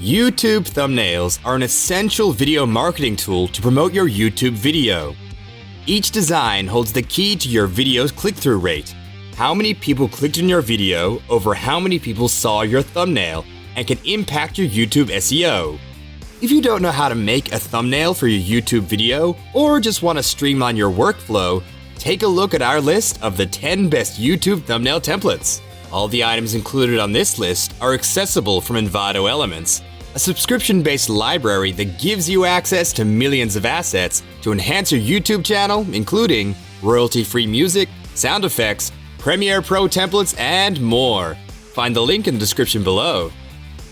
YouTube thumbnails are an essential video marketing tool to promote your YouTube video. Each design holds the key to your video's click-through rate. How many people clicked on your video over how many people saw your thumbnail and can impact your YouTube SEO. If you don't know how to make a thumbnail for your YouTube video or just want to streamline your workflow, take a look at our list of the 10 best YouTube thumbnail templates. All the items included on this list are accessible from Envato Elements, a subscription-based library that gives you access to millions of assets to enhance your YouTube channel, including royalty-free music, sound effects, Premiere Pro templates, and more. Find the link in the description below.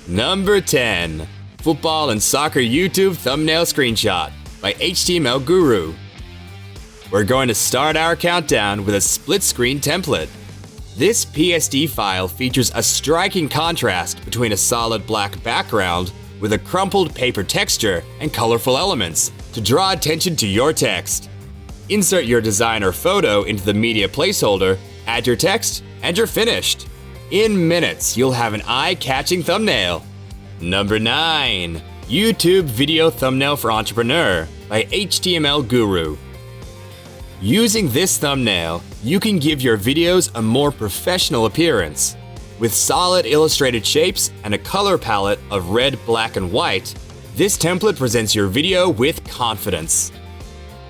Number 10. Football and Soccer YouTube Thumbnail Screenshot by HTML Guru. We're going to start our countdown with a split-screen template. This PSD file features a striking contrast between a solid black background with a crumpled paper texture and colorful elements to draw attention to your text. Insert your design or photo into the media placeholder, add your text, and you're finished. In minutes, you'll have an eye-catching thumbnail. Number 9. YouTube Video Thumbnail for Entrepreneur by HTML Guru. Using this thumbnail, you can give your videos a more professional appearance. With solid illustrated shapes and a color palette of red, black, and white, this template presents your video with confidence.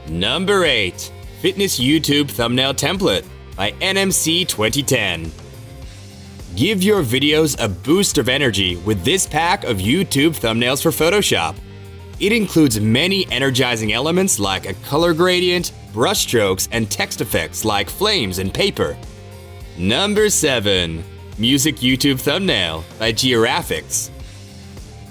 Number 8. Fitness YouTube Thumbnail Template by NMC 2010. Give your videos a boost of energy with this pack of YouTube thumbnails for Photoshop. It includes many energizing elements like a color gradient, brushstrokes, and text effects like flames and paper. Number 7. Music YouTube Thumbnail by Geographics.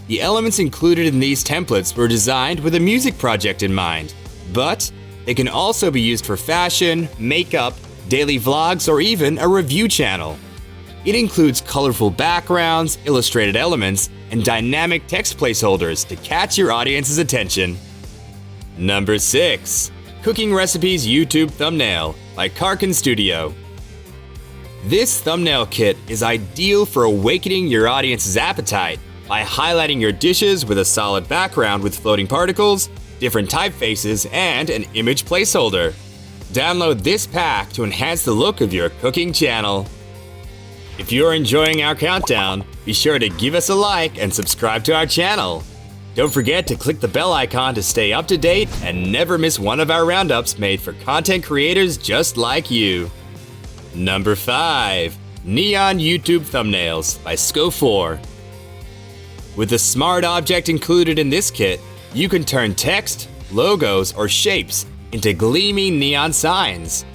The elements included in these templates were designed with a music project in mind, but they can also be used for fashion, makeup, daily vlogs, or even a review channel. It includes colorful backgrounds, illustrated elements, and dynamic text placeholders to catch your audience's attention. Number 6. Cooking Recipes YouTube Thumbnail by Karkin Studio. This thumbnail kit is ideal for awakening your audience's appetite by highlighting your dishes with a solid background with floating particles, different typefaces, and an image placeholder. Download this pack to enhance the look of your cooking channel. If you're enjoying our countdown, be sure to give us a like and subscribe to our channel. Don't forget to click the bell icon to stay up to date and never miss one of our roundups made for content creators just like you. Number 5. Neon YouTube Thumbnails by Sco4. With the smart object included in this kit, you can turn text, logos, or shapes into gleaming neon signs.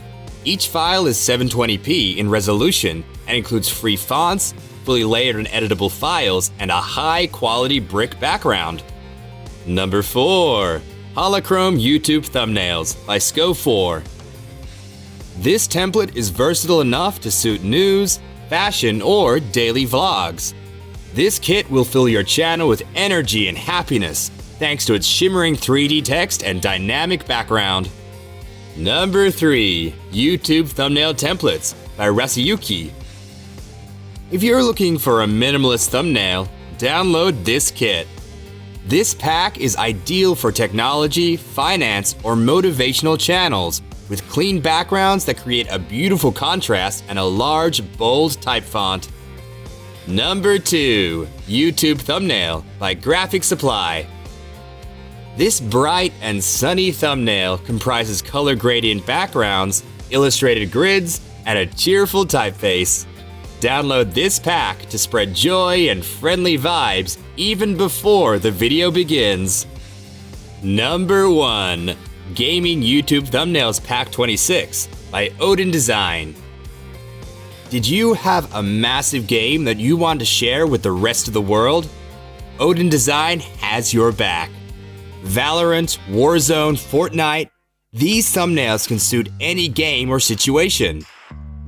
Each file is 720p in resolution and includes free fonts, fully layered and editable files, and a high-quality brick background. Number 4. Holochrome YouTube Thumbnails by Sco4. This template is versatile enough to suit news, fashion, or daily vlogs. This kit will fill your channel with energy and happiness thanks to its shimmering 3D text and dynamic background. Number 3. YouTube Thumbnail Templates by Rasayuki. If you're looking for a minimalist thumbnail, download this kit. This pack is ideal for technology, finance, or motivational channels with clean backgrounds that create a beautiful contrast and a large, bold type font. Number 2. YouTube Thumbnail by Graphic Supply. This bright and sunny thumbnail comprises color gradient backgrounds, illustrated grids, and a cheerful typeface. Download this pack to spread joy and friendly vibes even before the video begins. Number 1. Gaming YouTube Thumbnails Pack 26 by Odin Design. Did you have a massive game that you want to share with the rest of the world? Odin Design has your back. Valorant, Warzone, Fortnite, these thumbnails can suit any game or situation.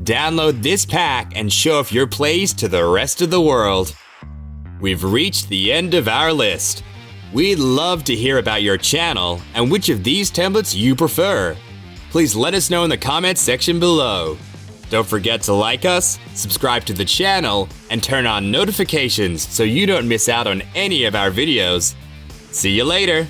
Download this pack and show off your plays to the rest of the world. We've reached the end of our list. We'd love to hear about your channel and which of these templates you prefer. Please let us know in the comments section below. Don't forget to like us, subscribe to the channel, and turn on notifications so you don't miss out on any of our videos. See you later!